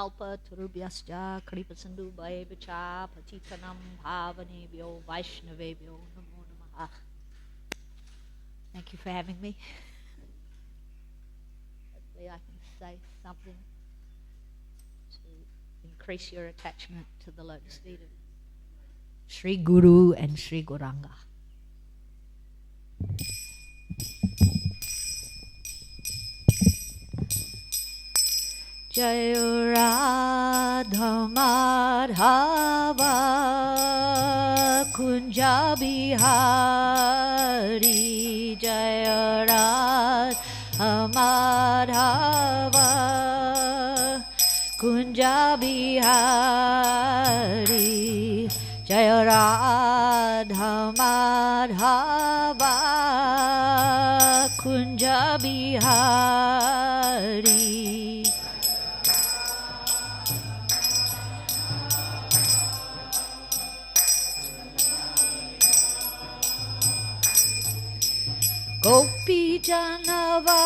kalpa turubhyascha kripa sindhu bhayevacha patitanam bhavanebhyo vaishnavebhyo namo namaha. Thank you for having me. Hopefully I can say something to increase your attachment to the lotus feet of Sri Guru and Sri Gauranga. Jai Radha Madhava Kunja Bihari, Jai Radha Madhava Kunja Bihari, Jai Radha Madhava Kunja Bihari. Gopi Jahnava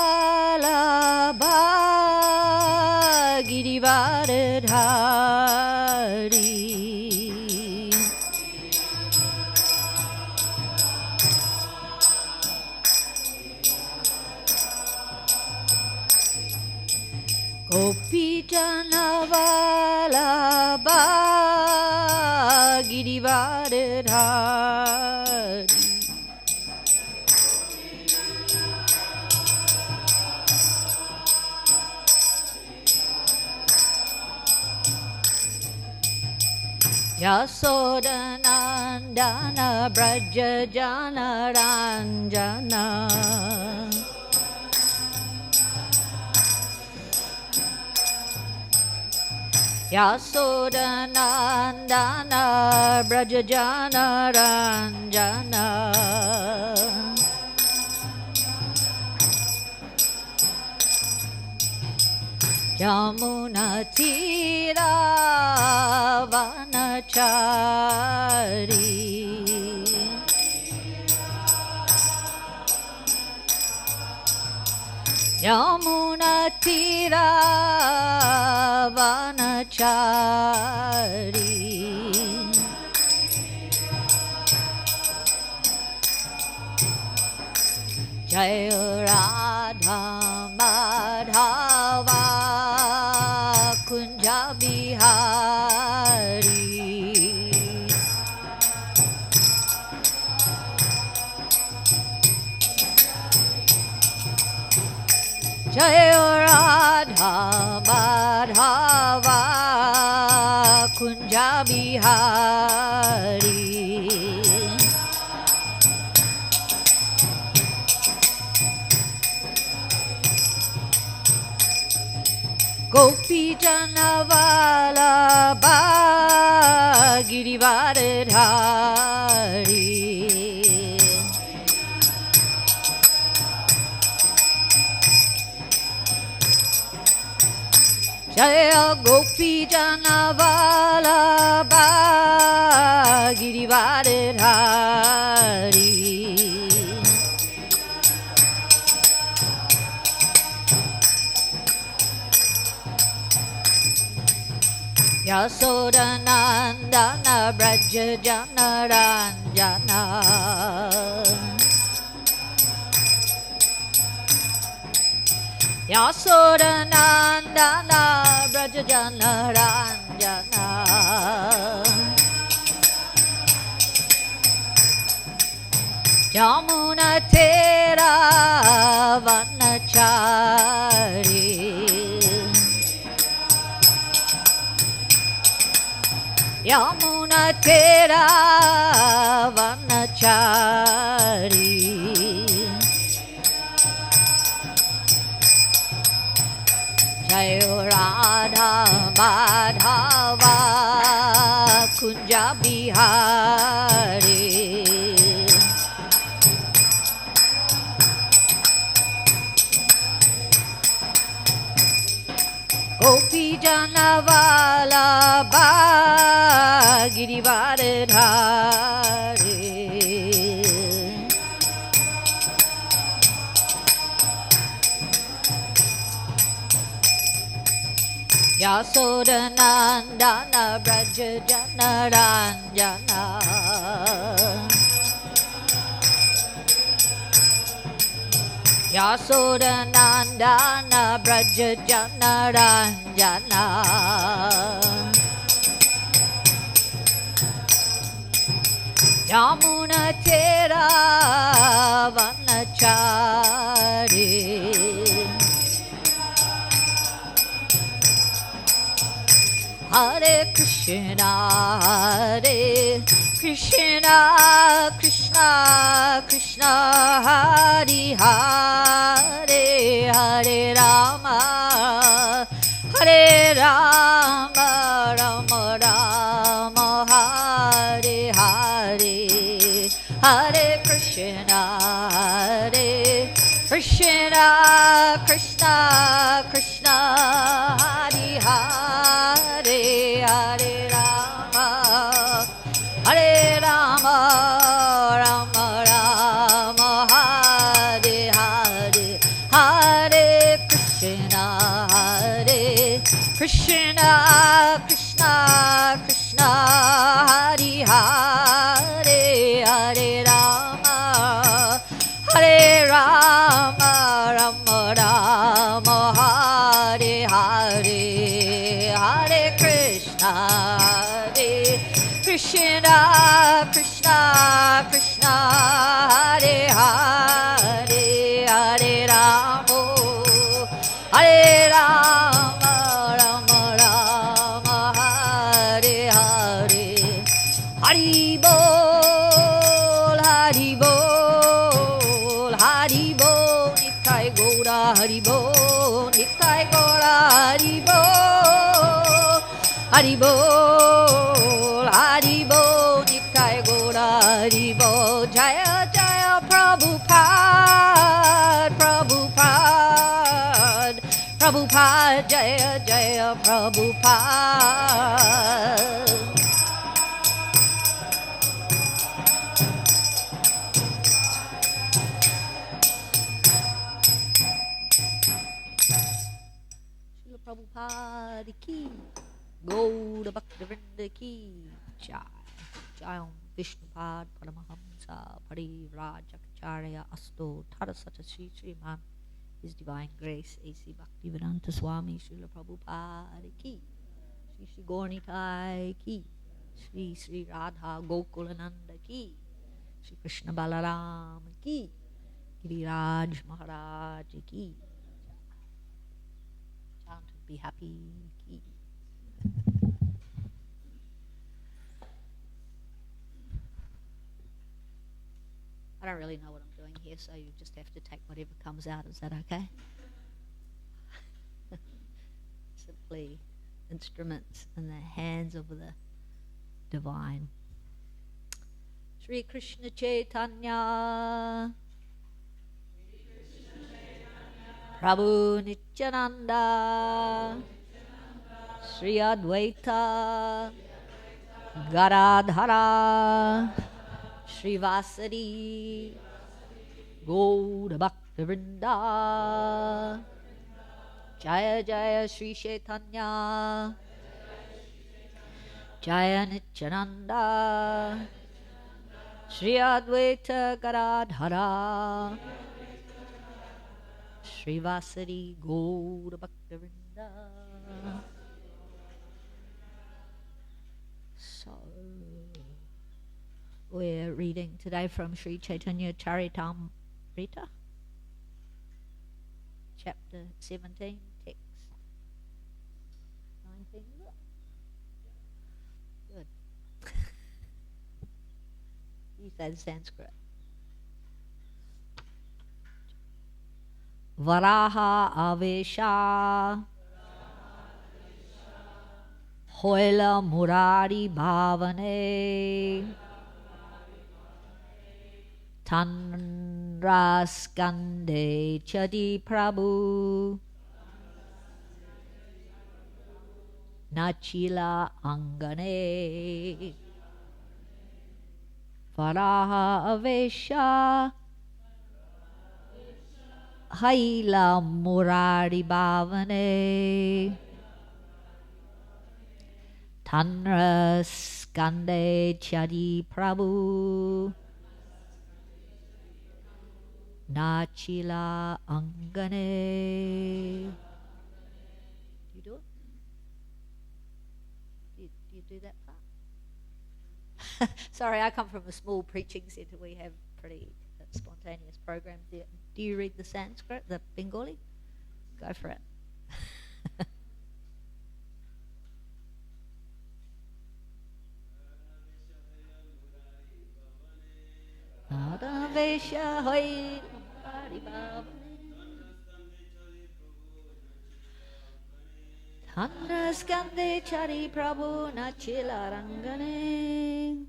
Girivardhari, Gopi Jahnava Girivardhari, Yasodanandana Braja Janaranjana, Yasodanandana Braja Janaranjana, Yamuna Tira Vanachari, Yamuna Tira Vanachari, Jai Radha Madhava Kunja Bihari, Jai Radha Madhava Kunja Bihari, Gopi Jahnava Girivardhari, Jaya Gopi Jahnava Girivardhari, Yasodanandana Braja Janaranjana, Yasodanandana Braja Janaranjana, Yamuna Tera Vanachari, Yamuna Tera Vanachari, Jai Radha Madhava Kunja Bihari, Gopi Jahnava Girivardhari, Yasodanandana Braja Janaranjana Yasodanandana Braja Janaranjana Yamuna Tera Vanachari Hare Krishna Hare Krishna Krishna Krishna Hare Hare Hare Rama Hare Rama Rama Rama Hare Hare Hare Krishna Hare Krishna Krishna Krishna Hare Hare Hare Rama Hare Rama Rama Rama Hare Hare Hare Krishna Hare Krishna Krishna Krishna Hare Hare Hare Rama Hare Rama Rama Rama Hare Hare Hare Krishna Hare Krishna Krishna Krishna Hare Hare Hare Rama Hare Rama Rama Rama Hare Hare Hari Bol Hari Bol Hari Bol Nitai Gaura Hari Bol Nitai Gaura Hari Bol Hari Bol Hari Bol Nitai Gaura Hari Bol Jaya Jaya Prabhupada Prabhupada Prabhupada Jaya Jaya Prabhupada Prabhupada ki, Gaura Bhaktivinoda ki, Jai, Jayam Vishnupad Paramahamsa Parivrajacharya Asto Tarasata Sri Sriman, His Divine Grace A.C. Bhaktivedanta Swami Srila Prabhupada ki, Sri Sri Gaurnitai ki, Sri Sri Radha Gokulananda ki, Sri Krishna Balaram ki, Giriraj Maharaj ki. Be happy ki. I don't really know what I'm doing here, so you just have to take whatever comes out. Is that okay? Simply instruments in the hands of the divine. Sri Krishna Chaitanya Prabhu Nityananda Sri Advaita Garadhara Sri Vasari Gaura Bhaktivinoda Jaya Jaya Sri Chaitanya Jaya Nityananda Sri Advaita Garadhara Sri Vasari Gaura Bhaktivinoda. So, we're reading today from Sri Chaitanya Charitamrita, chapter 17, text 19. Good. You said Sanskrit. Varaha Avesha Hoila Murari Bhavane Tanraskande Chadi Prabhu Nachila Angane Varaha Avesha Haila Murari Bhavane Tanra skande chadi prabhu nachila angane. You do it? Do you do that part? Sorry, I come from a small preaching centre. We have pretty spontaneous programs there. Do you read the Sanskrit, the Bengali? Go for it. Tandra skande chari prabhu nachila rangane.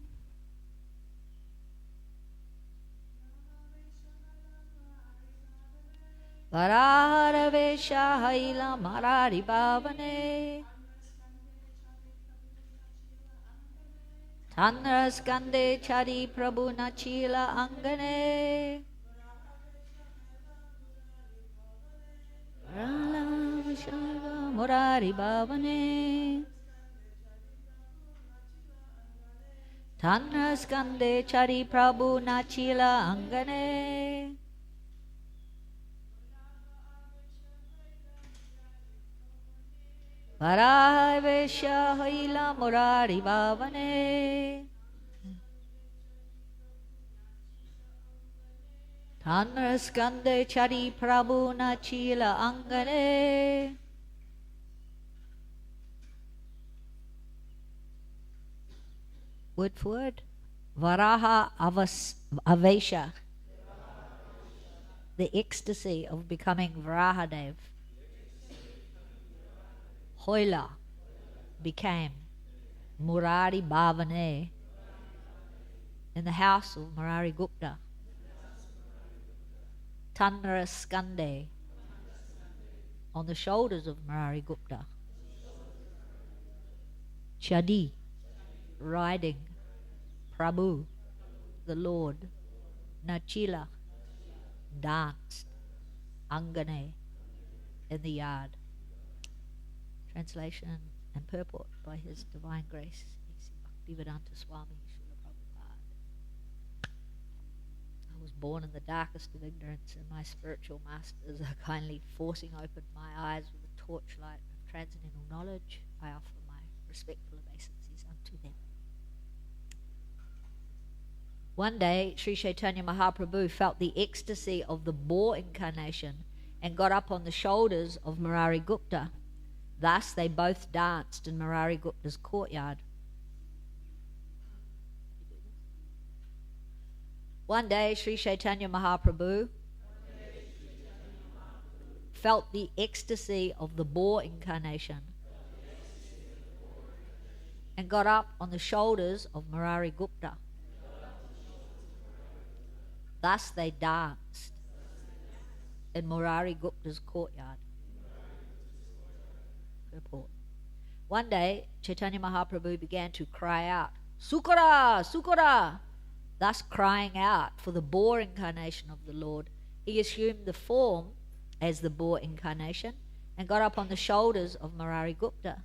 Varahara vesha haila marari bhavane. Tandra skande chari prabhu nachila angane. Murari bhavane. Tandra skande chari prabhu nachila angane. Varavesha haila murari bhavane. Tandra skande chari prabhu nachila angane. Word for word. Varaha avesha. The ecstasy of becoming Varahadev. Hoila became Murari Bhavane in the house of Murari Gupta. Tandra Skande on the shoulders of Murari Gupta. Chadi riding Prabhu, the Lord. Nachila danced Angane in the yard. Translation and purport by His Divine Grace, Bhaktivedanta Swami Srila Prabhupada. I was born in the darkest of ignorance, and my spiritual masters are kindly forcing open my eyes with a torchlight of transcendental knowledge. I offer my respectful obeisances unto them. One day, Sri Chaitanya Mahaprabhu felt the ecstasy of the boar incarnation and got up on the shoulders of Murari Gupta. Thus they both danced in Murari Gupta's courtyard. One day Sri Chaitanya Mahaprabhu felt the ecstasy of the boar incarnation and got up on the shoulders of Murari Gupta. Thus they danced in Murari Gupta's courtyard. Report. One day, Chaitanya Mahaprabhu began to cry out, Sukara! Sukara! Thus crying out for the boar incarnation of the Lord. He assumed the form as the boar incarnation and got up on the shoulders of Murari Gupta.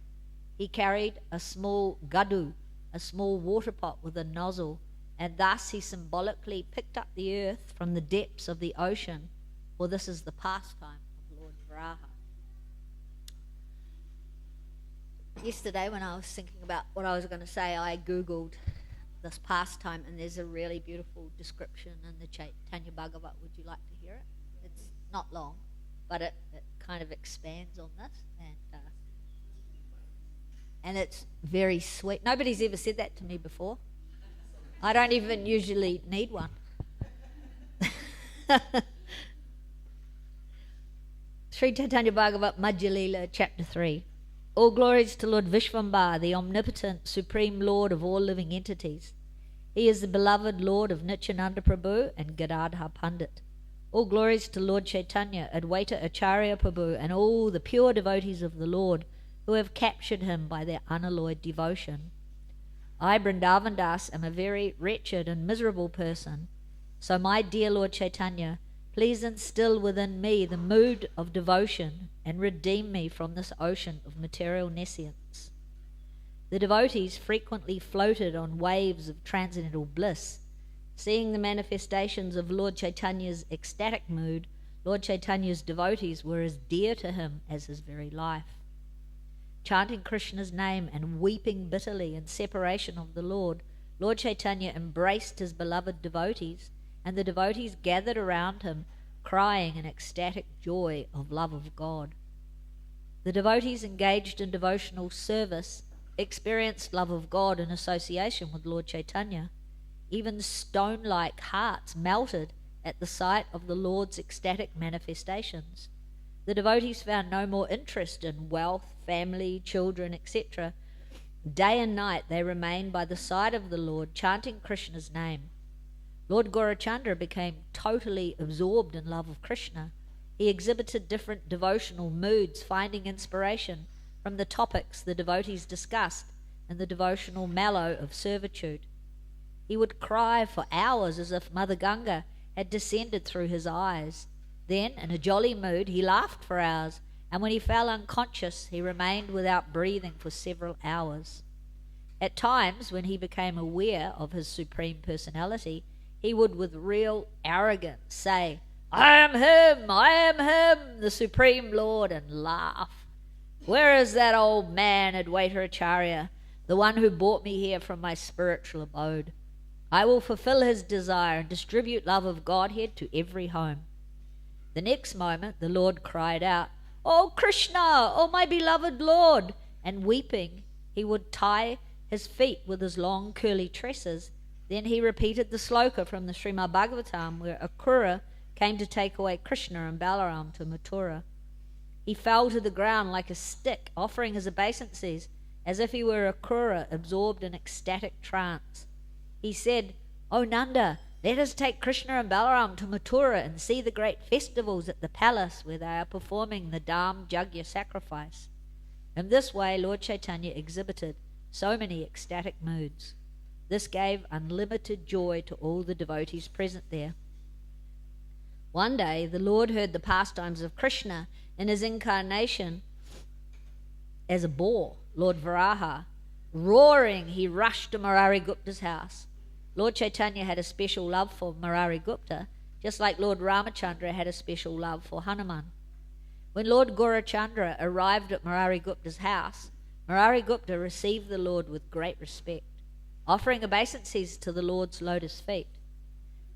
He carried a small gadu, a small water pot with a nozzle, and thus he symbolically picked up the earth from the depths of the ocean, for this is the pastime of Lord Varaha. Yesterday when I was thinking about what I was going to say, I Googled this pastime, and there's a really beautiful description in the Chaitanya Bhagavat. Would you like to hear it? It's not long, but it kind of expands on this, and it's very sweet. Nobody's ever said that to me before. I don't even usually need one. Sri Chaitanya Bhagavat Madhya Lila, Chapter 3. All glories to Lord Vishvambhar, the omnipotent, supreme Lord of all living entities. He is the beloved Lord of Nityananda Prabhu and Gadadhar Pandit. All glories to Lord Chaitanya, Advaita Acharya Prabhu, and all the pure devotees of the Lord who have captured him by their unalloyed devotion. I, Vrindavan Das, am a very wretched and miserable person. So, my dear Lord Chaitanya, please instill within me the mood of devotion and redeem me from this ocean of material nescience. The devotees frequently floated on waves of transcendental bliss. Seeing the manifestations of Lord Chaitanya's ecstatic mood, Lord Chaitanya's devotees were as dear to him as his very life. Chanting Krishna's name and weeping bitterly in separation of the Lord, Lord Chaitanya embraced his beloved devotees, and the devotees gathered around him, crying in ecstatic joy of love of God. The devotees engaged in devotional service experienced love of God in association with Lord Chaitanya. Even stone-like hearts melted at the sight of the Lord's ecstatic manifestations. The devotees found no more interest in wealth, family, children, etc. Day and night they remained by the side of the Lord, chanting Krishna's name. Lord Gaurachandra became totally absorbed in love of Krishna. He exhibited different devotional moods, finding inspiration from the topics the devotees discussed in the devotional mallow of servitude. He would cry for hours as if Mother Ganga had descended through his eyes. Then, in a jolly mood, he laughed for hours, and when he fell unconscious, he remained without breathing for several hours. At times, when he became aware of his Supreme Personality, he would with real arrogance say, I am him, the Supreme Lord, and laugh. Where is that old man, Advaita Acharya, the one who brought me here from my spiritual abode? I will fulfill his desire and distribute love of Godhead to every home. The next moment the Lord cried out, O Krishna, O my beloved Lord! And weeping, he would tie his feet with his long curly tresses. Then he repeated the sloka from the Srimad Bhagavatam, where Akrura came to take away Krishna and Balaram to Mathura. He fell to the ground like a stick, offering his obeisances as if he were Akrura absorbed in ecstatic trance. He said, O Nanda, let us take Krishna and Balaram to Mathura and see the great festivals at the palace where they are performing the Dham Jagya sacrifice. In this way, Lord Chaitanya exhibited so many ecstatic moods. This gave unlimited joy to all the devotees present there. One day, the Lord heard the pastimes of Krishna in his incarnation as a boar, Lord Varaha. Roaring, he rushed to Murari Gupta's house. Lord Chaitanya had a special love for Murari Gupta, just like Lord Ramachandra had a special love for Hanuman. When Lord Gaurachandra arrived at Murari Gupta's house, Murari Gupta received the Lord with great respect, offering obeisances to the Lord's lotus feet.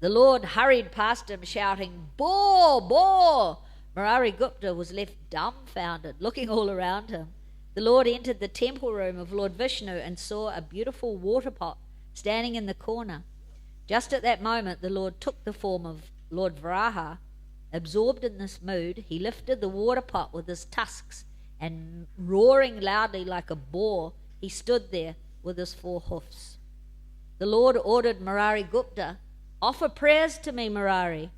The Lord hurried past him, shouting, Boar, boar! Murari Gupta was left dumbfounded, looking all around him. The Lord entered the temple room of Lord Vishnu and saw a beautiful water pot standing in the corner. Just at that moment, the Lord took the form of Lord Varaha. Absorbed in this mood, he lifted the water pot with his tusks, and roaring loudly like a boar, he stood there with his 4 hoofs. The Lord ordered Murari Gupta, Offer prayers to me, Murari.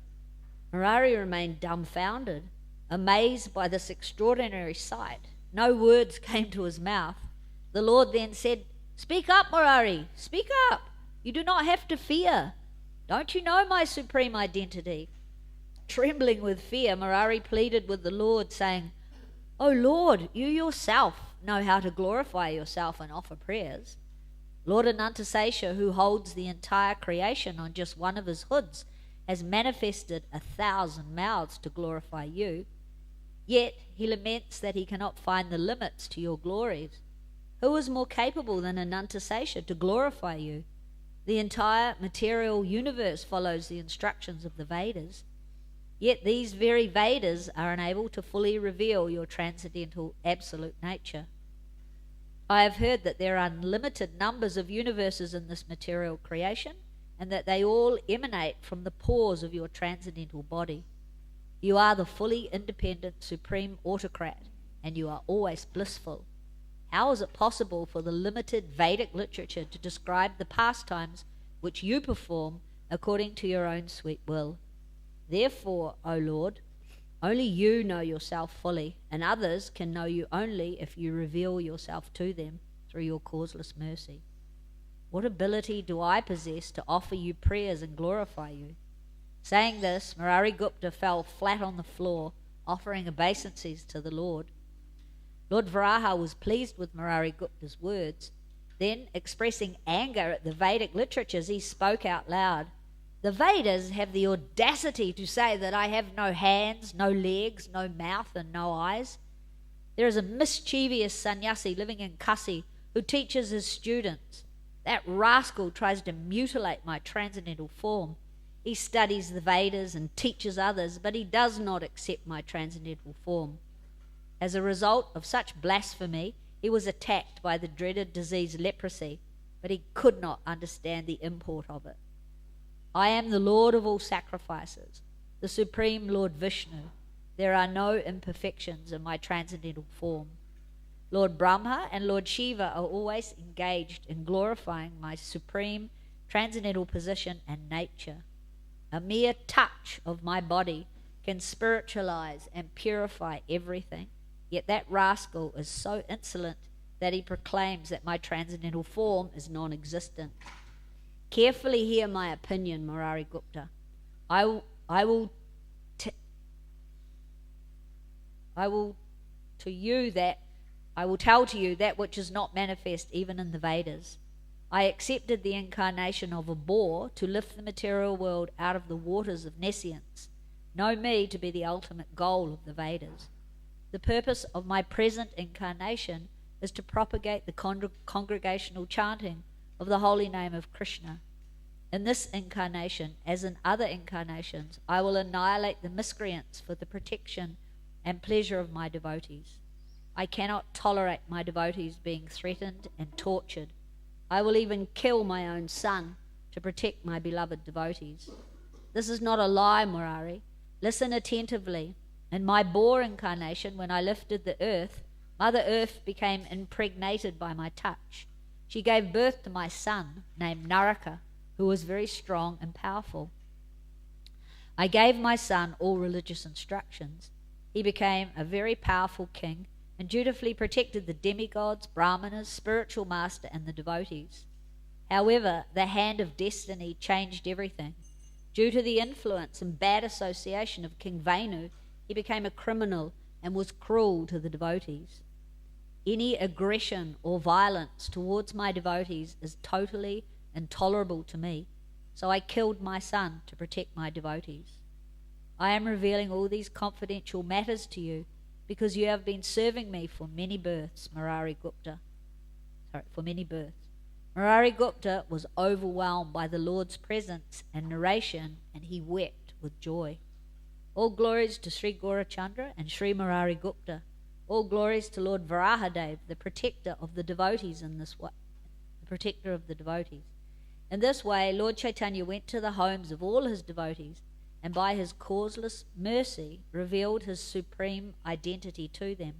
Murari remained dumbfounded, amazed by this extraordinary sight. No words came to his mouth. The Lord then said, Speak up, Murari, speak up. You do not have to fear. Don't you know my supreme identity? Trembling with fear, Murari pleaded with the Lord, saying, O Lord, you yourself know how to glorify yourself and offer prayers. Lord Anantasesha, who holds the entire creation on just one of his hoods, has manifested 1,000 mouths to glorify you. Yet he laments that he cannot find the limits to your glories. Who is more capable than Anantasesha to glorify you? The entire material universe follows the instructions of the Vedas. Yet these very Vedas are unable to fully reveal your transcendental absolute nature. I have heard that there are unlimited numbers of universes in this material creation, and that they all emanate from the pores of your transcendental body. You are the fully independent supreme autocrat, and you are always blissful. How is it possible for the limited Vedic literature to describe the pastimes which you perform according to your own sweet will? Therefore, O Lord, only you know yourself fully, and others can know you only if you reveal yourself to them through your causeless mercy. What ability do I possess to offer you prayers and glorify you? Saying this, Murari Gupta fell flat on the floor, offering obeisances to the Lord. Lord Varaha was pleased with Murari Gupta's words. Then, expressing anger at the Vedic literatures, he spoke out loud. The Vedas have the audacity to say that I have no hands, no legs, no mouth, and no eyes. There is a mischievous sannyasi living in Kasi who teaches his students. That rascal tries to mutilate my transcendental form. He studies the Vedas and teaches others, but he does not accept my transcendental form. As a result of such blasphemy, he was attacked by the dreaded disease leprosy, but he could not understand the import of it. I am the Lord of all sacrifices, the Supreme Lord Vishnu. There are no imperfections in my transcendental form. Lord Brahma and Lord Shiva are always engaged in glorifying my supreme transcendental position and nature. A mere touch of my body can spiritualize and purify everything, yet that rascal is so insolent that he proclaims that my transcendental form is non-existent. Carefully hear my opinion, Murari Gupta. I will tell to you that which is not manifest even in the Vedas. I accepted the incarnation of a boar to lift the material world out of the waters of nescience. Know me to be the ultimate goal of the Vedas. The purpose of my present incarnation is to propagate the congregational chanting of the holy name of Krishna. In this incarnation, as in other incarnations, I will annihilate the miscreants for the protection and pleasure of my devotees. I cannot tolerate my devotees being threatened and tortured. I will even kill my own son to protect my beloved devotees. This is not a lie, Murari. Listen attentively. In my boar incarnation, when I lifted the earth, Mother Earth became impregnated by my touch. She gave birth to my son, named Naraka, who was very strong and powerful. I gave my son all religious instructions. He became a very powerful king and dutifully protected the demigods, brahmanas, spiritual master, and the devotees. However, the hand of destiny changed everything. Due to the influence and bad association of King Venu, he became a criminal and was cruel to the devotees. Any aggression or violence towards my devotees is totally intolerable to me, so I killed my son to protect my devotees. I am revealing all these confidential matters to you because you have been serving me for many births, Murari Gupta. Murari Gupta was overwhelmed by the Lord's presence and narration, and he wept with joy. All glories to Sri Gaurachandra and Sri Murari Gupta. All glories to Lord Varahadev, the protector of the devotees in this way. In this way, Lord Chaitanya went to the homes of all his devotees, and by his causeless mercy revealed his supreme identity to them.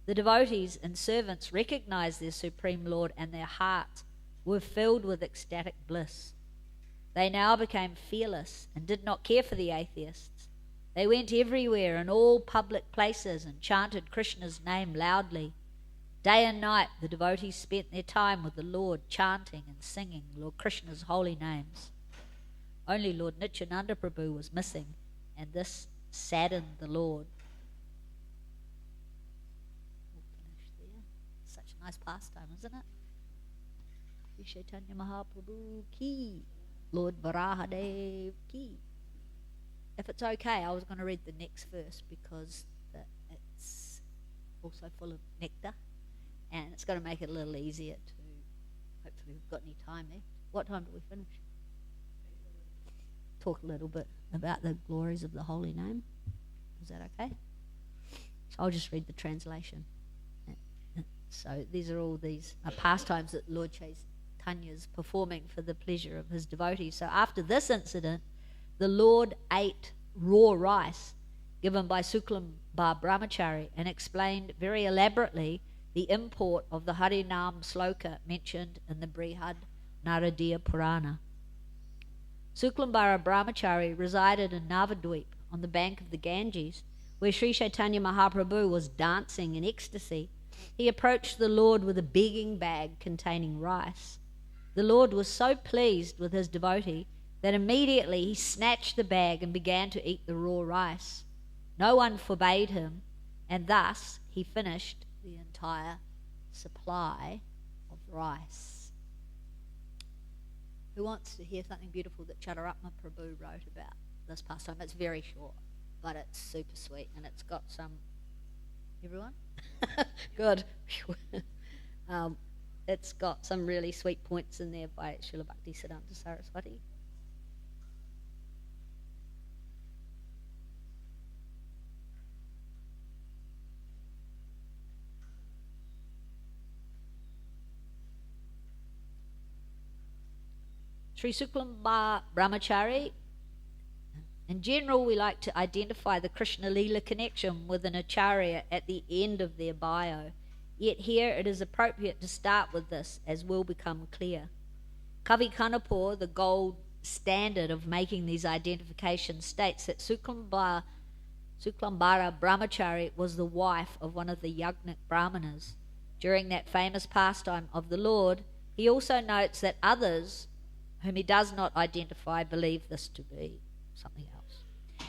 The devotees and servants recognized their Supreme Lord, and their hearts were filled with ecstatic bliss. They now became fearless and did not care for the atheists. They went everywhere in all public places and chanted Krishna's name loudly. Day and night the devotees spent their time with the Lord, chanting and singing Lord Krishna's holy names. Only Lord Nityananda Prabhu was missing, and this saddened the Lord. We'll finish there. Such a nice pastime, isn't it? Chaitanya Mahaprabhu ki, Lord Varahadev ki. If it's okay, I was going to read the next verse because it's also full of nectar, and it's going to make it a little easier to, hopefully we've got any time left. What time do we finish? Talk a little bit about the glories of the holy name. Is that okay? So I'll just read the translation. So these are all these pastimes that Lord Chaitanya's performing for the pleasure of his devotees. So after this incident, the Lord ate raw rice given by Suklamba Brahmachari and explained very elaborately the import of the Harinam sloka mentioned in the Brihad Naradiya Purana. Suklambara Brahmachari resided in Navadweep on the bank of the Ganges, where Sri Chaitanya Mahaprabhu was dancing in ecstasy. He approached the Lord with a begging bag containing rice. The Lord was so pleased with his devotee that immediately he snatched the bag and began to eat the raw rice. No one forbade him, and thus he finished the entire supply of price. Who wants to hear something beautiful that Chaturanga Prabhu wrote about this pastime? It's very short, but it's super sweet, and it's got some... Everyone? Good. It's got some really sweet points in there by Srila Bhaktisiddhanta Saraswati. Sri Suklamba Brahmachari. In general, we like to identify the Krishna Leela connection with an acharya at the end of their bio. Yet here it is appropriate to start with this, as will become clear. Kavi Kanapur, the gold standard of making these identifications, states that Suklambara Brahmachari was the wife of one of the Yagnik Brahmanas. During that famous pastime of the Lord, he also notes that others, whom he does not identify, believe this to be something else.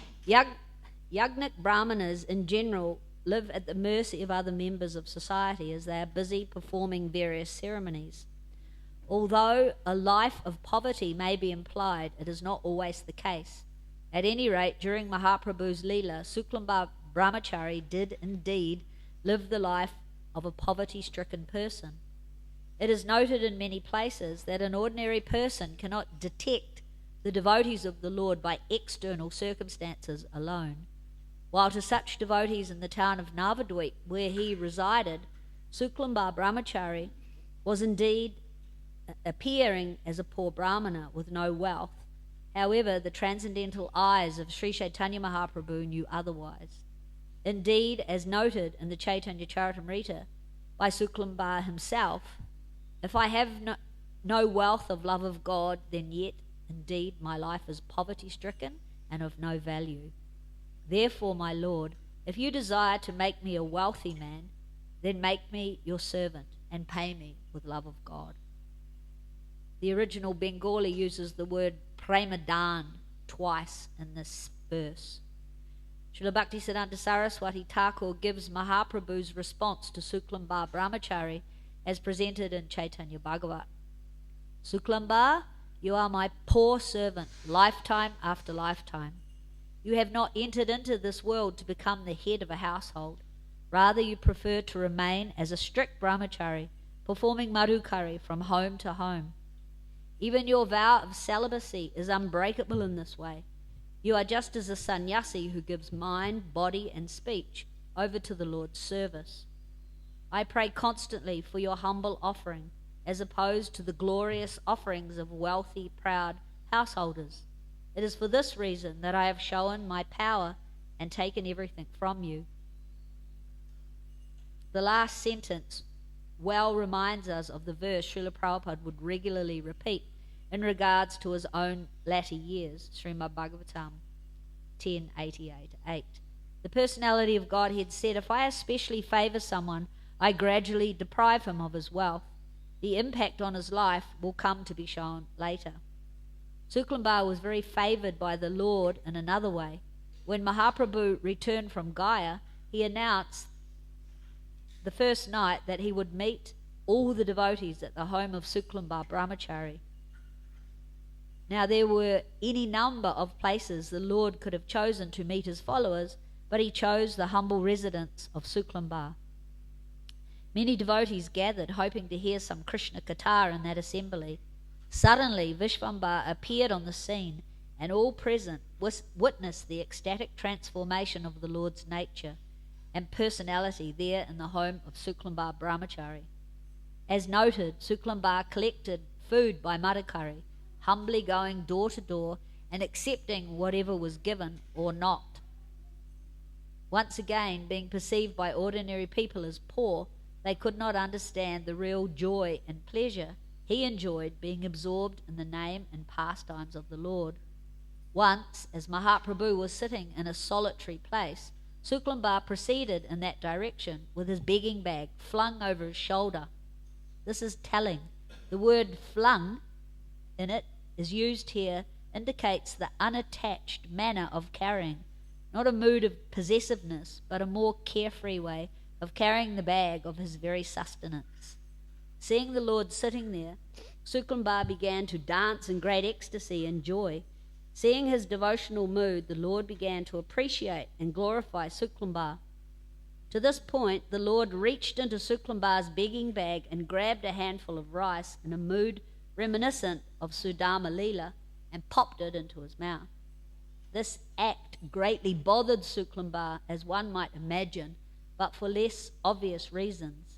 Yagnik Brahmanas in general live at the mercy of other members of society as they are busy performing various ceremonies. Although a life of poverty may be implied, it is not always the case. At any rate, during Mahaprabhu's Leela, Suklamba Brahmachari did indeed live the life of a poverty-stricken person. It is noted in many places that an ordinary person cannot detect the devotees of the Lord by external circumstances alone, while to such devotees in the town of Navadvip, where he resided, Suklamba Brahmachari was indeed appearing as a poor brahmana with no wealth. However, the transcendental eyes of Sri Chaitanya Mahaprabhu knew otherwise. Indeed, as noted in the Chaitanya Charitamrita by Suklamba himself, if I have no wealth of love of God, then yet, indeed, my life is poverty-stricken and of no value. Therefore, my Lord, if you desire to make me a wealthy man, then make me your servant and pay me with love of God. The original Bengali uses the word premadan twice in this verse. Srila Bhaktisiddhanta Saraswati Thakur gives Mahaprabhu's response to Suklamba Brahmachari as presented in Chaitanya Bhagavat. Suklamba, you are my poor servant, lifetime after lifetime. You have not entered into this world to become the head of a household. Rather, you prefer to remain as a strict brahmachari, performing madhukari from home to home. Even your vow of celibacy is unbreakable in this way. You are just as a sannyasi who gives mind, body, and speech over to the Lord's service. I pray constantly for your humble offering, as opposed to the glorious offerings of wealthy, proud householders. It is for this reason that I have shown my power and taken everything from you. The last sentence well reminds us of the verse Srila Prabhupada would regularly repeat in regards to his own latter years, Srimad Bhagavatam 10:88-8. The personality of Godhead said, if I especially favour someone, I gradually deprive him of his wealth. The impact on his life will come to be shown later. Suklamba was very favoured by the Lord in another way. When Mahaprabhu returned from Gaya, he announced the first night that he would meet all the devotees at the home of Suklamba Brahmachari. Now there were any number of places the Lord could have chosen to meet his followers, but he chose the humble residence of Suklamba. Many devotees gathered, hoping to hear some Krishna Katha in that assembly. Suddenly Vishvambara appeared on the scene, and all present witnessed the ecstatic transformation of the Lord's nature and personality there in the home of Suklamba Brahmachari. As noted, Suklamba collected food by madhukari, humbly going door to door and accepting whatever was given or not. Once again, being perceived by ordinary people as poor, they could not understand the real joy and pleasure he enjoyed being absorbed in the name and pastimes of the Lord. Once, as Mahaprabhu was sitting in a solitary place, Suklamba proceeded in that direction with his begging bag flung over his shoulder. This is telling. The word flung in it is used here indicates the unattached manner of carrying, not a mood of possessiveness, but a more carefree way of carrying the bag of his very sustenance. Seeing the Lord sitting there, Suklambar began to dance in great ecstasy and joy. Seeing his devotional mood, the Lord began to appreciate and glorify Suklambar. To this point, the Lord reached into Suklambar's begging bag and grabbed a handful of rice in a mood reminiscent of Sudama Leela and popped it into his mouth. This act greatly bothered Suklambar, as one might imagine, but for less obvious reasons.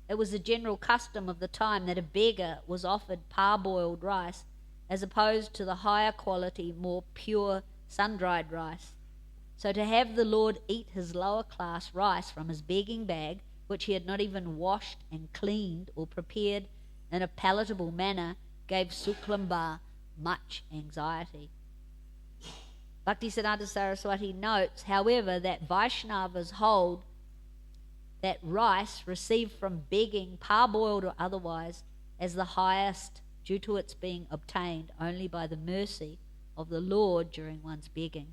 It was the general custom of the time that a beggar was offered parboiled rice as opposed to the higher quality, more pure sun-dried rice. So to have the Lord eat his lower class rice from his begging bag, which he had not even washed and cleaned or prepared in a palatable manner, gave Suklambar much anxiety. Bhaktisiddhanta Saraswati notes, however, that Vaishnavas hold that rice received from begging, parboiled or otherwise, as the highest due to its being obtained only by the mercy of the Lord during one's begging.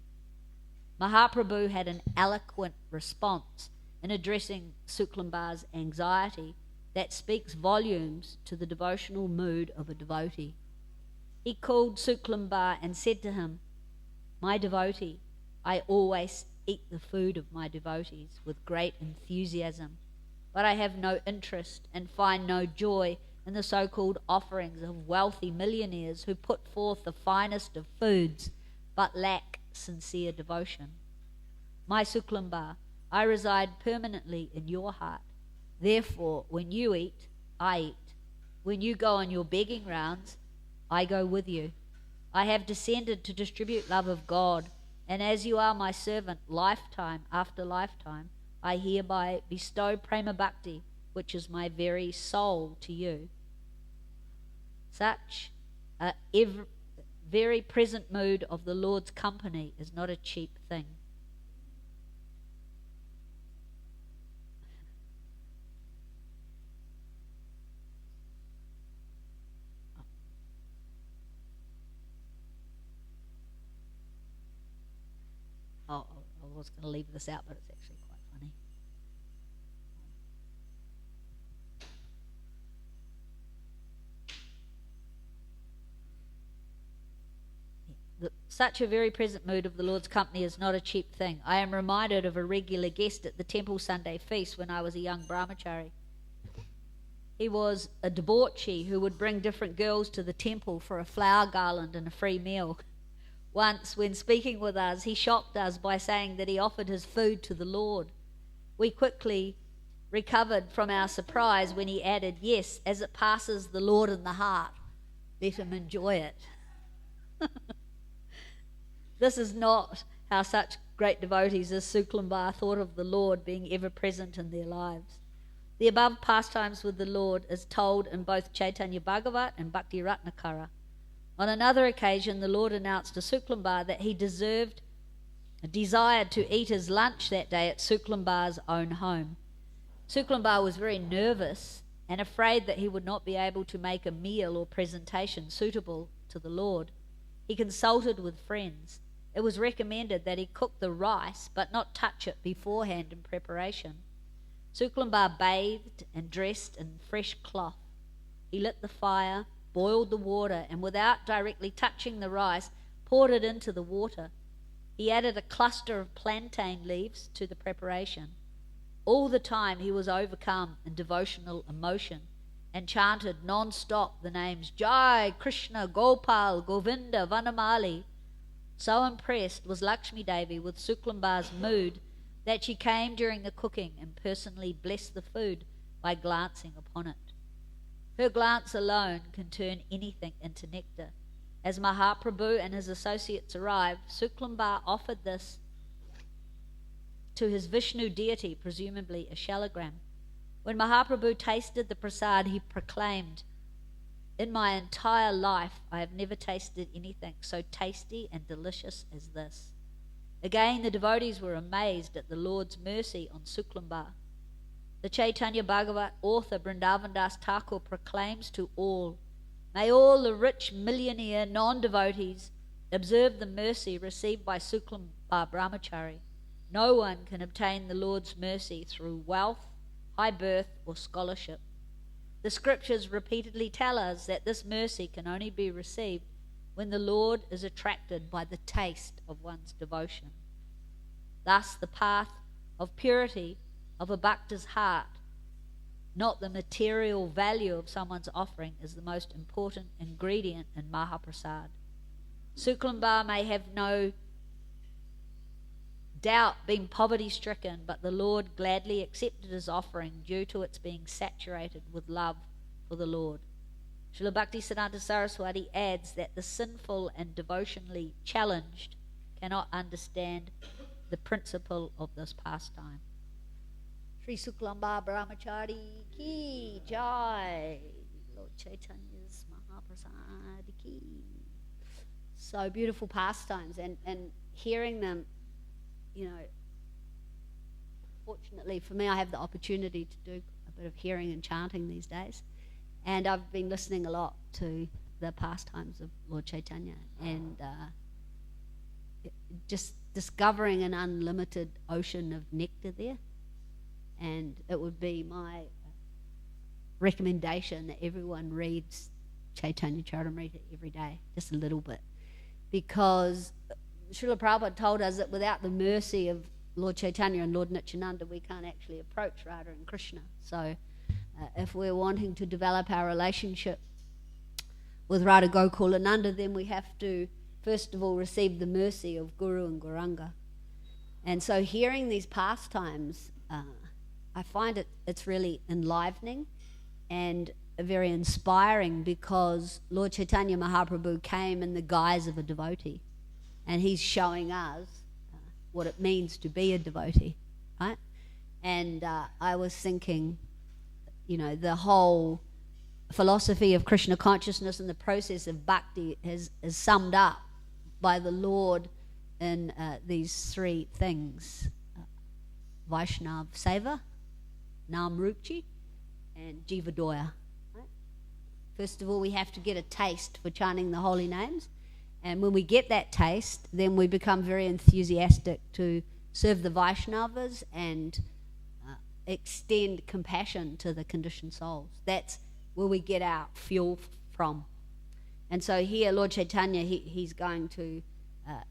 Mahaprabhu had an eloquent response in addressing Suklambar's anxiety that speaks volumes to the devotional mood of a devotee. He called Suklambar and said to him, "My devotee, I always eat the food of my devotees with great enthusiasm, but I have no interest and find no joy in the so-called offerings of wealthy millionaires who put forth the finest of foods but lack sincere devotion. My Suklambar, I reside permanently in your heart. Therefore, when you eat, I eat. When you go on your begging rounds, I go with you. I have descended to distribute love of God, and as you are my servant lifetime after lifetime, I hereby bestow prema bhakti, which is my very soul, to you." Such a very present mood of the Lord's company is not a cheap thing. Oh, I was going to leave this out, but it's actually quite funny. Such a very present mood of the Lord's company is not a cheap thing. I am reminded of a regular guest at the temple Sunday feast when I was a young brahmachari. He was a debauchee who would bring different girls to the temple for a flower garland and a free meal. Once, when speaking with us, he shocked us by saying that he offered his food to the Lord. We quickly recovered from our surprise when he added, "Yes, as it passes the Lord in the heart, let him enjoy it." This is not how such great devotees as Suklambar thought of the Lord being ever present in their lives. The above pastimes with the Lord is told in both Chaitanya Bhagavat and Bhakti Ratnakara. On another occasion, the Lord announced to Suklambar that he desired to eat his lunch that day at Suklambar's own home. Suklambar was very nervous and afraid that he would not be able to make a meal or presentation suitable to the Lord. He consulted with friends. It was recommended that he cook the rice but not touch it beforehand in preparation. Suklambar bathed and dressed in fresh cloth. He lit the fire, boiled the water, and without directly touching the rice, poured it into the water. He added a cluster of plantain leaves to the preparation. All the time he was overcome in devotional emotion and chanted non-stop the names Jai, Krishna, Gopal, Govinda, Vanamali. So impressed was Lakshmi Devi with Suklambar's mood that she came during the cooking and personally blessed the food by glancing upon it. Her glance alone can turn anything into nectar. As Mahaprabhu and his associates arrived, Suklambar offered this to his Vishnu deity, presumably a shalagram. When Mahaprabhu tasted the prasad, he proclaimed, "In my entire life, I have never tasted anything so tasty and delicious as this." Again, the devotees were amazed at the Lord's mercy on Suklambar. The Chaitanya Bhagavat author Vrindavan Das Thakur proclaims to all, "May all the rich millionaire non-devotees observe the mercy received by Suklambar Brahmachari. No one can obtain the Lord's mercy through wealth, high birth, or scholarship. The scriptures repeatedly tell us that this mercy can only be received when the Lord is attracted by the taste of one's devotion. Thus, the path of purity of a bhakta's heart, not the material value of someone's offering, is the most important ingredient in Mahaprasad. Suklamba may have no doubt been poverty-stricken, but the Lord gladly accepted his offering due to its being saturated with love for the Lord. Srila Bhaktisiddhanta Saraswati adds that the sinful and devotionally challenged cannot understand the principle of this pastime. Sri Suklamba Brahmachari ki jai. Lord Chaitanya's Mahaprasad ki. So beautiful pastimes, and hearing them, you know, fortunately for me, I have the opportunity to do a bit of hearing and chanting these days. And I've been listening a lot to the pastimes of Lord Chaitanya, and just discovering an unlimited ocean of nectar there. And it would be my recommendation that everyone reads Chaitanya Charitamrita every day, just a little bit. Because Srila Prabhupada told us that without the mercy of Lord Chaitanya and Lord Nityananda, we can't actually approach Radha and Krishna. So if we're wanting to develop our relationship with Radha Gokulananda, then we have to, first of all, receive the mercy of Guru and Gauranga. And so hearing these pastimes, I find it's really enlivening and very inspiring, because Lord Chaitanya Mahaprabhu came in the guise of a devotee, and he's showing us what it means to be a devotee, right? And I was thinking, you know, the whole philosophy of Krishna consciousness and the process of bhakti is summed up by the Lord in these three things: Vaishnav Seva, Nam Ruchi, and Jivadoya. Right? First of all, we have to get a taste for chanting the holy names. And when we get that taste, then we become very enthusiastic to serve the Vaishnavas and extend compassion to the conditioned souls. That's where we get our fuel from. And so here, Lord Chaitanya, he's going to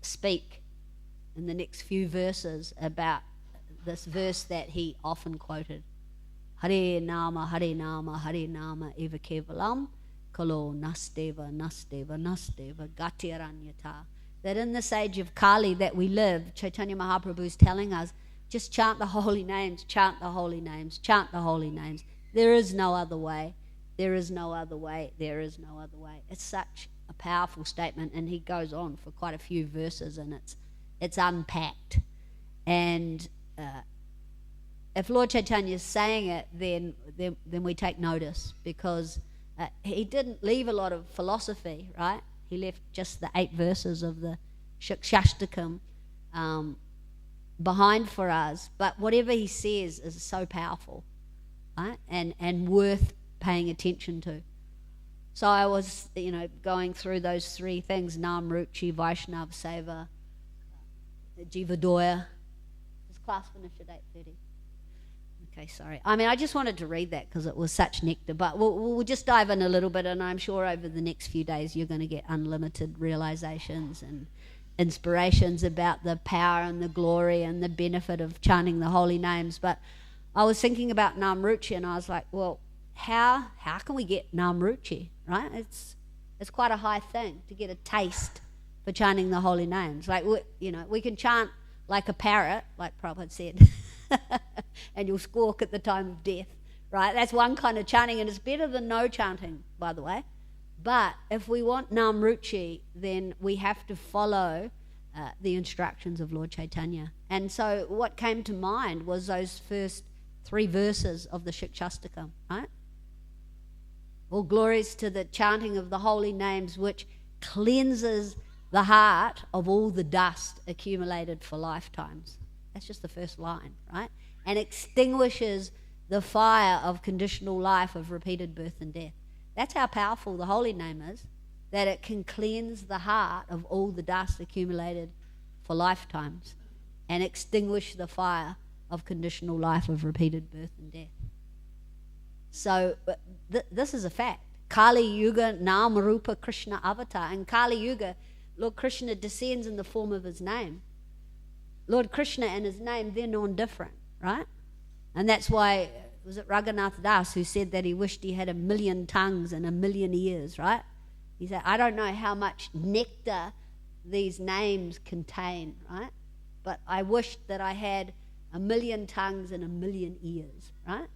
speak in the next few verses about this verse that he often quoted. Hare Nama, Hare Nama, Hare Nama, Eva Kevalam, Kalo Nasteva, Nasteva, Nasteva, Gatiranyata. That in this age of Kali that we live, Chaitanya Mahaprabhu is telling us, just chant the holy names, chant the holy names, chant the holy names. There is no other way. There is no other way. There is no other way. It's such a powerful statement, and he goes on for quite a few verses, and it's unpacked. And if Lord Chaitanya is saying it, then we take notice, because he didn't leave a lot of philosophy, right? He left just the 8 verses of the ISKCON behind for us. But whatever he says is so powerful, right? And worth paying attention to. So I was, going through those 3 things: Nam Ruchi, Vaishnav Seva, Jivadoya. Does class finish at 8:30? Okay, sorry. I just wanted to read that because it was such nectar. But we'll just dive in a little bit, and I'm sure over the next few days you're going to get unlimited realizations and inspirations about the power and the glory and the benefit of chanting the holy names. But I was thinking about Nam Ruchi, and I was like, well, how can we get Nam Ruchi, right? It's quite a high thing to get a taste for chanting the holy names. Like, we can chant like a parrot, like Prabhupada said, and you'll squawk at the time of death, right? That's one kind of chanting, and it's better than no chanting, by the way. But if we want Nam Ruchi, then we have to follow the instructions of Lord Chaitanya. And so what came to mind was those first 3 verses of the ISKCON, right? All glories to the chanting of the holy names, which cleanses the heart of all the dust accumulated for lifetimes. That's just the first line, right? And extinguishes the fire of conditional life of repeated birth and death. That's how powerful the holy name is, that it can cleanse the heart of all the dust accumulated for lifetimes and extinguish the fire of conditional life of repeated birth and death. So this is a fact. Kali Yuga Nam Rupa Krishna Avatar. In Kali Yuga, Lord Krishna descends in the form of his name. Lord Krishna and his name, they're non-different, right? And that's why, was it Raghunath Das who said that he wished he had 1,000,000 tongues and 1,000,000 ears, right? He said, I don't know how much nectar these names contain, right? But I wished that I had 1,000,000 tongues and 1,000,000 ears, right?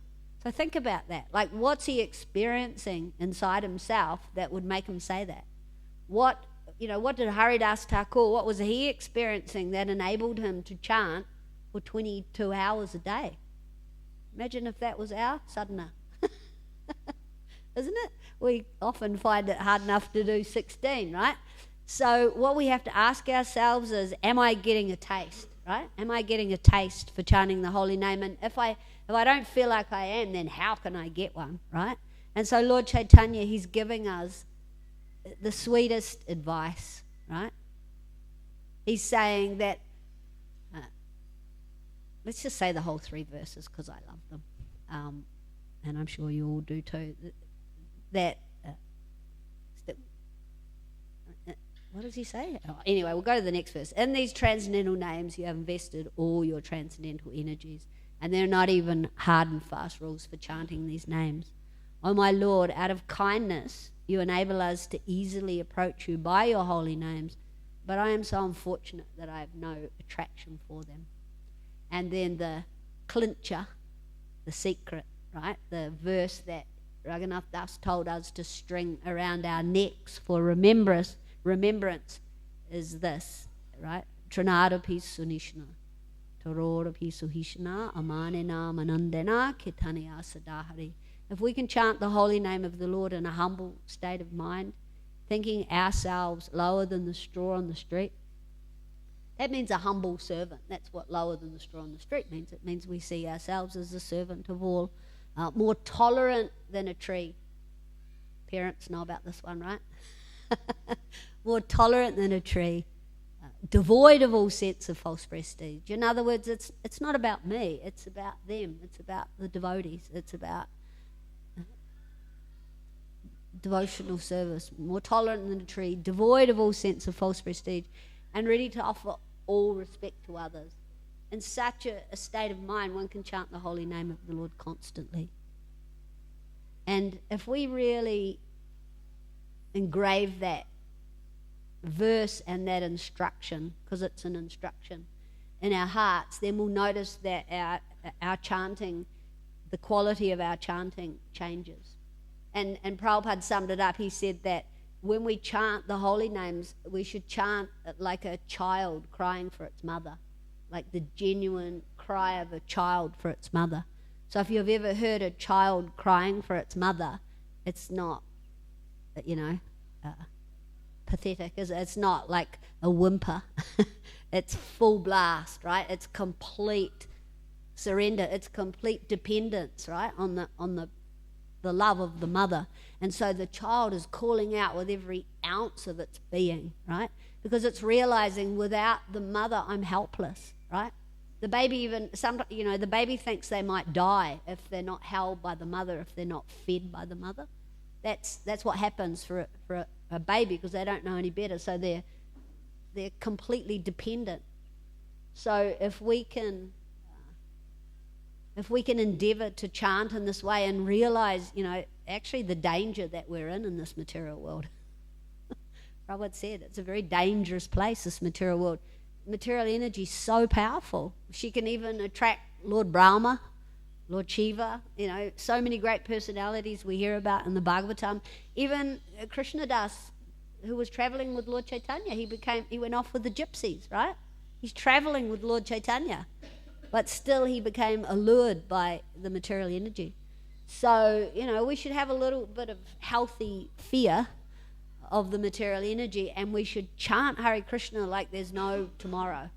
So think about that. Like, what's he experiencing inside himself that would make him say that? What did Haridas Thakur, what was he experiencing that enabled him to chant for 22 hours a day? Imagine if that was our sadhana. Isn't it? We often find it hard enough to do 16, right? So what we have to ask ourselves is, am I getting a taste, right? Am I getting a taste for chanting the holy name? And if I don't feel like I am, then how can I get one, right? And so Lord Chaitanya, he's giving us the sweetest advice, right? He's saying that, let's just say the whole 3 verses because I love them, and I'm sure you all do too, that, what does he say? Oh, anyway, we'll go to the next verse. In these transcendental names you have invested all your transcendental energies, and there are not even hard and fast rules for chanting these names. O my Lord, out of kindness you enable us to easily approach you by your holy names, but I am so unfortunate that I have no attraction for them. And then the clincher, the secret, right? The verse that Raghunath Das told us to string around our necks for remembrance is this, right? Trinadapi sunishna, Tarodapi suhishna, amanena manandena, kitaniya sadahari. If we can chant the holy name of the Lord in a humble state of mind, thinking ourselves lower than the straw on the street, that means a humble servant. That's what lower than the straw on the street means. It means we see ourselves as the servant of all, more tolerant than a tree. Parents know about this one, right? More tolerant than a tree, devoid of all sense of false prestige. In other words, it's not about me, it's about them, it's about the devotees, it's about devotional service, more tolerant than a tree, devoid of all sense of false prestige, and ready to offer all respect to others. In such a state of mind, one can chant the holy name of the Lord constantly. And if we really engrave that verse and that instruction, because it's an instruction, in our hearts, then we'll notice that our chanting, the quality of our chanting changes. And Prabhupada summed it up. He said that when we chant the holy names, we should chant like a child crying for its mother, like the genuine cry of a child for its mother. So if you've ever heard a child crying for its mother, it's not, pathetic, is it? It's not like a whimper. It's full blast, right? It's complete surrender. It's complete dependence, right, on the love of the mother. And so the child is calling out with every ounce of its being, right? Because it's realizing without the mother, I'm helpless, right? The baby even, the baby thinks they might die if they're not held by the mother, if they're not fed by the mother. That's what happens for a baby, because they don't know any better. So they're completely dependent. So if we can endeavour to chant in this way and realise, actually the danger that we're in this material world. Prabhupada said it's a very dangerous place, this material world. Material energy is so powerful. She can even attract Lord Brahma, Lord Shiva, so many great personalities we hear about in the Bhagavatam. Even Krishna Das, who was travelling with Lord Chaitanya, he went off with the gypsies, right? He's travelling with Lord Chaitanya, but still he became allured by the material energy. So, we should have a little bit of healthy fear of the material energy, and we should chant Hare Krishna like there's no tomorrow.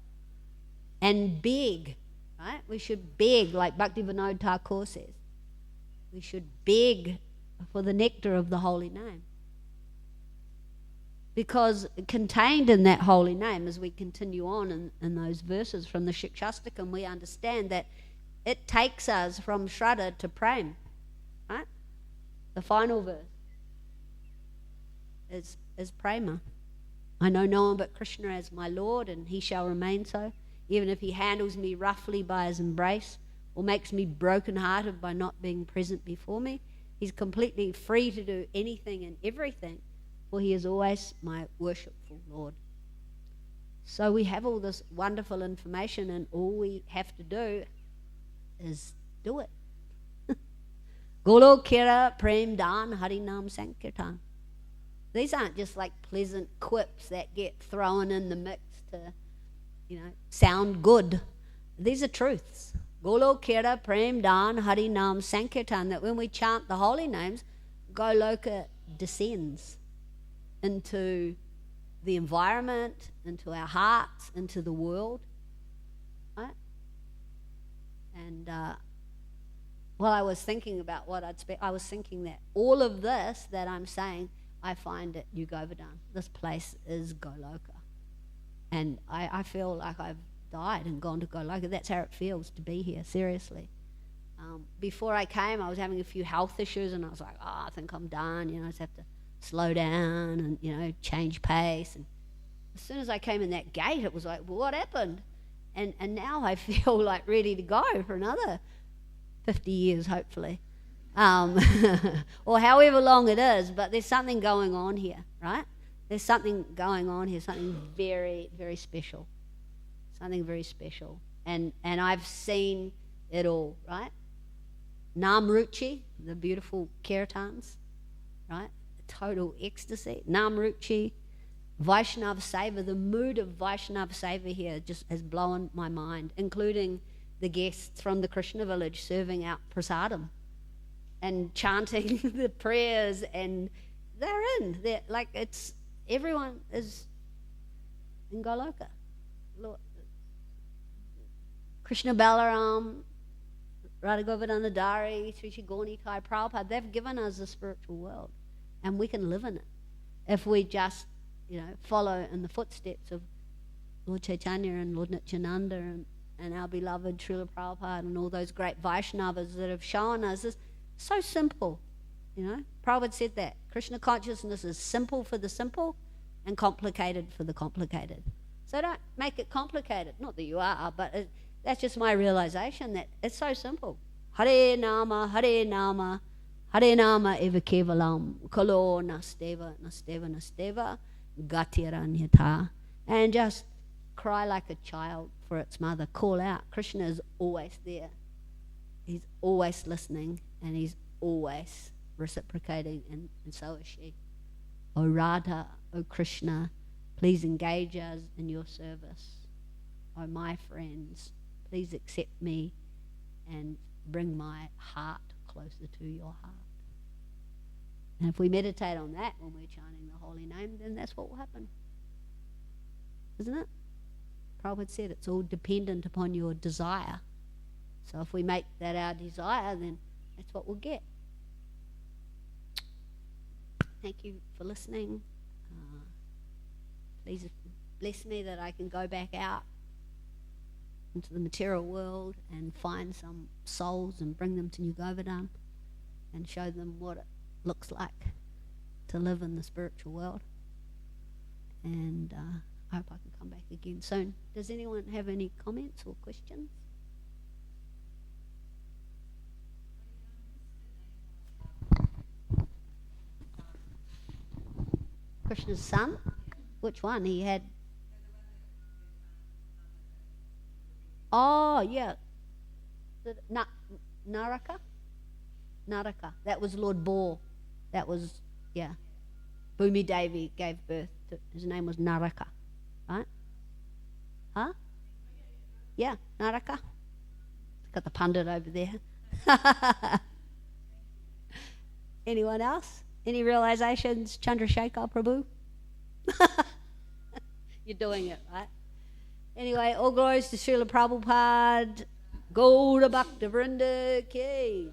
And beg, right? We should beg, like Bhaktivinoda Thakur says. We should beg for the nectar of the holy name. Because contained in that holy name, as we continue on in those verses from the ISKCON, we understand that it takes us from Shraddha to Prem. right? The final verse is prema. I know no one but Krishna as my Lord, and he shall remain so, even if he handles me roughly by his embrace or makes me broken-hearted by not being present before me. He's completely free to do anything and everything, for he is always my worshipful Lord. So we have all this wonderful information, and all we have to do is do it. Golo Kira Prem Dan Harinam Sankirtan. These aren't just like pleasant quips that get thrown in the mix to, sound good. These are truths. Golo Kira Prem Dan Harinam Sankirtan, that when we chant the holy names, Goloka descends into the environment, into our hearts, into the world. Right? And while I was thinking about what I was thinking that all of this that I'm saying, I find at New Govardhan. This place is Goloka. And I feel like I've died and gone to Goloka. That's how it feels to be here, seriously. Before I came, I was having a few health issues, and I was like, I think I'm done. I just have to slow down and, change pace. And as soon as I came in that gate, it was like, well, what happened? And now I feel like ready to go for another 50 years, hopefully. Or however long it is, but there's something going on here, right? There's something going on here, something very, very special. Something very special. And I've seen it all, right? Namruchi, the beautiful kirtans, right? Total ecstasy. Namruchi, Vaishnava Seva, the mood of Vaishnava Seva here just has blown my mind, including the guests from the Krishna village serving out prasadam and chanting the prayers, and they're like, everyone is in Goloka. Lord, Krishna Balaram, Radha Govardhana Dari, Sri Sri Gauni Thai Prabhupada, they've given us a spiritual world, and we can live in it if we just, follow in the footsteps of Lord Chaitanya and Lord Nityananda and our beloved Srila Prabhupada and all those great Vaishnavas that have shown us. It's so simple, Prabhupada said that. Krishna consciousness is simple for the simple and complicated for the complicated. So don't make it complicated. Not that you are, but that's just my realization that it's so simple. Hare Nama, Hare Nama, Hare Nama eva kevalam, kalo nasteva, nasteva, nasteva, gatiranyata. And just cry like a child for its mother. Call out. Krishna is always there. He's always listening, and he's always reciprocating, and so is she. O Radha, O Krishna, please engage us in your service. O my friends, please accept me and bring my heart closer to your heart. And if we meditate on that when we're chanting the holy name, then that's what will happen. Isn't it? Prabhupada said it's all dependent upon your desire. So if we make that our desire, then that's what we'll get. Thank you for listening. Please bless me that I can go back out into the material world and find some souls and bring them to New Govardhan and show them what it looks like to live in the spiritual world. And I hope I can come back again soon. Does anyone have any comments or questions? Krishna's son? Which one? He had... Oh, yeah. Naraka? Naraka. That was Lord Bor. That was, yeah. Bhumi Devi gave birth to... His name was Naraka. Right? Huh? Yeah, Naraka. Got the pundit over there. Anyone else? Any realizations, Chandrasekhar Prabhu? You're doing it, right? Anyway, all glories to Srila Prabhupada. Gaura Bhakta Vrinda Ki.